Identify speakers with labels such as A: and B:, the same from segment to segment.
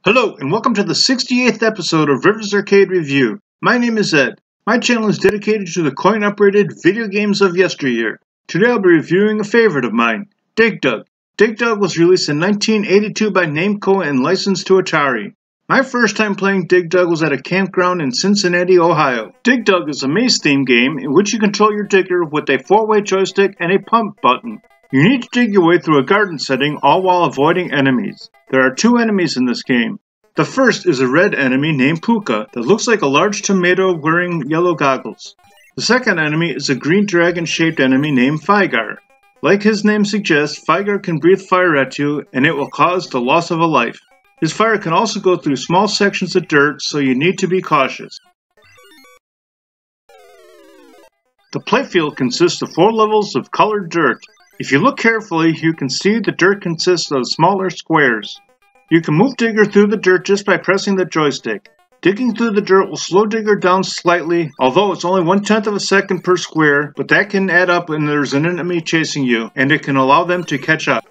A: Hello, and welcome to the 68th episode of Rivers Arcade Review. My name is Ed. My channel is dedicated to the coin-operated video games of yesteryear. Today I'll be reviewing a favorite of mine, Dig Dug. Dig Dug was released in 1982 by Namco and licensed to Atari. My first time playing Dig Dug was at a campground in Cincinnati, Ohio. Dig Dug is a maze-themed game in which you control your digger with a 4-way joystick and a pump button. You need to dig your way through a garden setting, all while avoiding enemies. There are 2 enemies in this game. The first is a red enemy named Pooka that looks like a large tomato wearing yellow goggles. The second enemy is a green dragon-shaped enemy named Fygar. Like his name suggests, Fygar can breathe fire at you and it will cause the loss of a life. His fire can also go through small sections of dirt, so you need to be cautious. The playfield consists of 4 levels of colored dirt. If you look carefully, you can see the dirt consists of smaller squares. You can move Digger through the dirt just by pressing the joystick. Digging through the dirt will slow Digger down slightly, although it's only 1/10 of a second per square, but that can add up when there's an enemy chasing you, and it can allow them to catch up.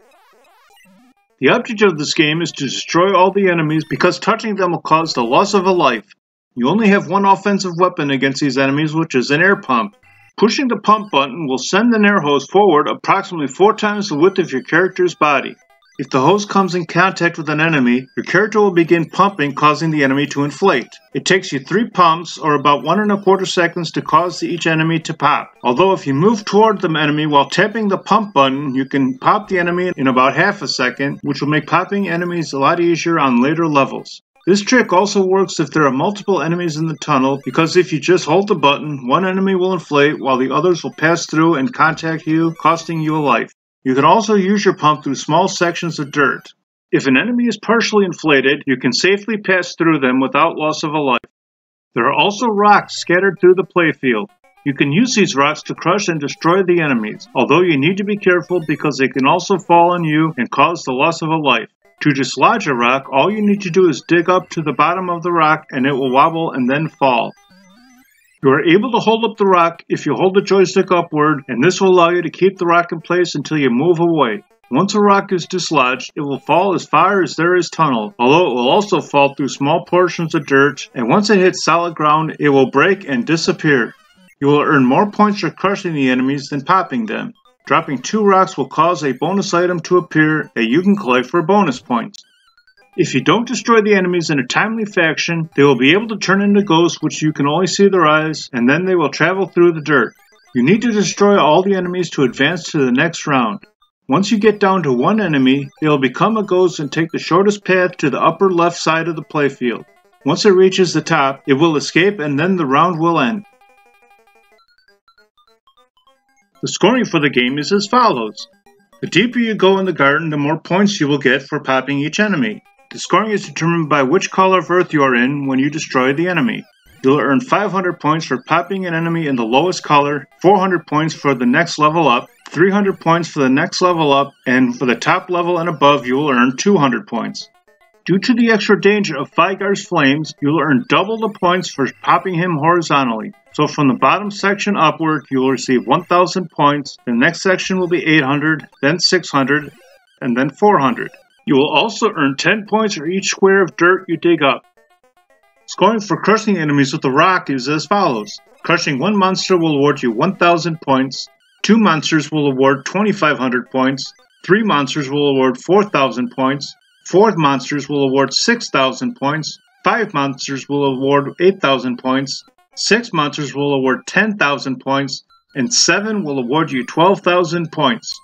A: The object of this game is to destroy all the enemies because touching them will cause the loss of a life. You only have 1 offensive weapon against these enemies, which is an air pump. Pushing the pump button will send an air hose forward approximately 4 times the width of your character's body. If the hose comes in contact with an enemy, your character will begin pumping, causing the enemy to inflate. It takes you 3 pumps, or about 1 1/4 seconds, to cause each enemy to pop. Although if you move toward the enemy while tapping the pump button, you can pop the enemy in about half a second, which will make popping enemies a lot easier on later levels. This trick also works if there are multiple enemies in the tunnel, because if you just hold the button, 1 enemy will inflate while the others will pass through and contact you, costing you a life. You can also use your pump through small sections of dirt. If an enemy is partially inflated, you can safely pass through them without loss of a life. There are also rocks scattered through the playfield. You can use these rocks to crush and destroy the enemies, although you need to be careful because they can also fall on you and cause the loss of a life. To dislodge a rock, all you need to do is dig up to the bottom of the rock and it will wobble and then fall. You are able to hold up the rock if you hold the joystick upward, and this will allow you to keep the rock in place until you move away. Once a rock is dislodged, it will fall as far as there is tunnel, although it will also fall through small portions of dirt, and once it hits solid ground, it will break and disappear. You will earn more points for crushing the enemies than popping them. Dropping 2 rocks will cause a bonus item to appear that you can collect for bonus points. If you don't destroy the enemies in a timely fashion, they will be able to turn into ghosts, which you can only see their eyes, and then they will travel through the dirt. You need to destroy all the enemies to advance to the next round. Once you get down to 1 enemy, they will become a ghost and take the shortest path to the upper left side of the playfield. Once it reaches the top, it will escape and then the round will end. The scoring for the game is as follows. The deeper you go in the garden, the more points you will get for popping each enemy. The scoring is determined by which color of earth you are in when you destroy the enemy. You'll earn 500 points for popping an enemy in the lowest color, 400 points for the next level up, 300 points for the next level up, and for the top level and above you will earn 200 points. Due to the extra danger of Fygar's flames, you will earn double the points for popping him horizontally. So from the bottom section upward, you will receive 1,000 points, the next section will be 800, then 600, and then 400. You will also earn 10 points for each square of dirt you dig up. Scoring for crushing enemies with a rock is as follows. Crushing 1 monster will award you 1,000 points, 2 monsters will award 2,500 points, 3 monsters will award 4,000 points, 4 monsters will award 6,000 points, 5 monsters will award 8,000 points, 6 monsters will award 10,000 points, and 7 will award you 12,000 points.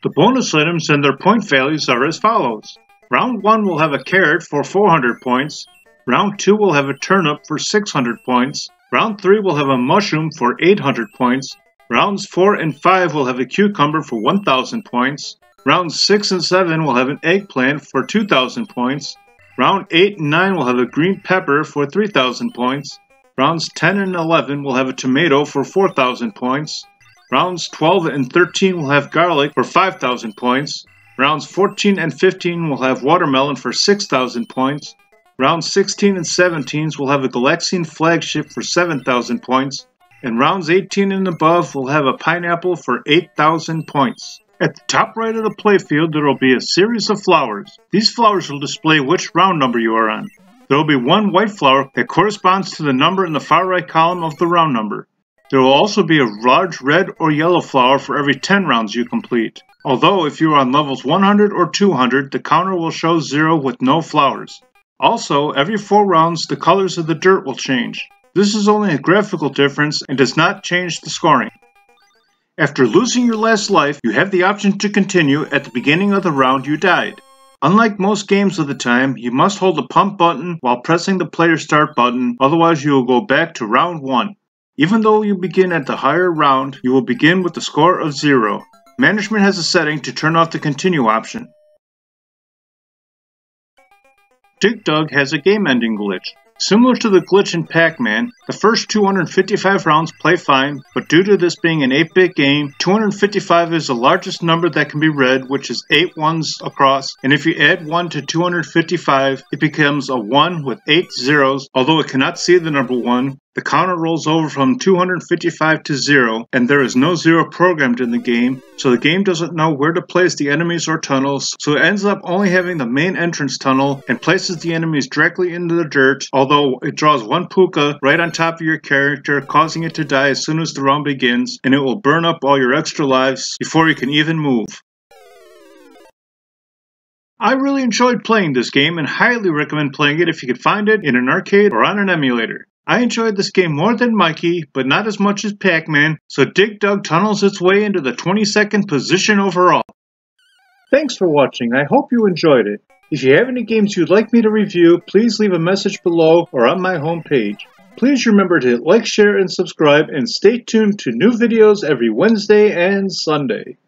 A: The bonus items and their point values are as follows. Round 1 will have a carrot for 400 points, Round 2 will have a turnip for 600 points, Round 3 will have a mushroom for 800 points, Rounds 4 and 5 will have a cucumber for 1,000 points, Rounds 6 and 7 will have an eggplant for 2,000 points, Round 8 and 9 will have a green pepper for 3,000 points, Rounds 10 and 11 will have a tomato for 4,000 points, Rounds 12 and 13 will have garlic for 5,000 points, Rounds 14 and 15 will have watermelon for 6,000 points, Rounds 16 and 17 will have a Galaxian flagship for 7,000 points, and Rounds 18 and above will have a pineapple for 8,000 points. At the top right of the playfield, there will be a series of flowers. These flowers will display which round number you are on. There will be one white flower that corresponds to the number in the far right column of the round number. There will also be a large red or yellow flower for every 10 rounds you complete. Although if you are on levels 100 or 200, the counter will show 0 with no flowers. Also, every 4 rounds, the colors of the dirt will change. This is only a graphical difference and does not change the scoring. After losing your last life, you have the option to continue at the beginning of the round you died. Unlike most games of the time, you must hold the pump button while pressing the player start button, otherwise you will go back to round 1. Even though you begin at the higher round, you will begin with a score of 0. Management has a setting to turn off the continue option. Dig Dug has a game ending glitch. Similar to the glitch in Pac-Man, the first 255 rounds play fine, but due to this being an 8-bit game, 255 is the largest number that can be read, which is 8 ones across, and if you add 1 to 255, it becomes a 1 with 8 zeros. Although it cannot see the number 1, the counter rolls over from 255 to 0, and there is no 0 programmed in the game, so the game doesn't know where to place the enemies or tunnels, so it ends up only having the main entrance tunnel and places the enemies directly into the dirt, although it draws one Pooka right on top of your character, causing it to die as soon as the round begins, and it will burn up all your extra lives before you can even move. I really enjoyed playing this game and highly recommend playing it if you can find it in an arcade or on an emulator. I enjoyed this game more than Mikey, but not as much as Pac-Man, so Dig Dug tunnels its way into the 22nd position overall. Thanks for watching, I hope you enjoyed it. If you have any games you'd like me to review, please leave a message below or on my homepage. Please remember to like, share, and subscribe, and stay tuned to new videos every Wednesday and Sunday.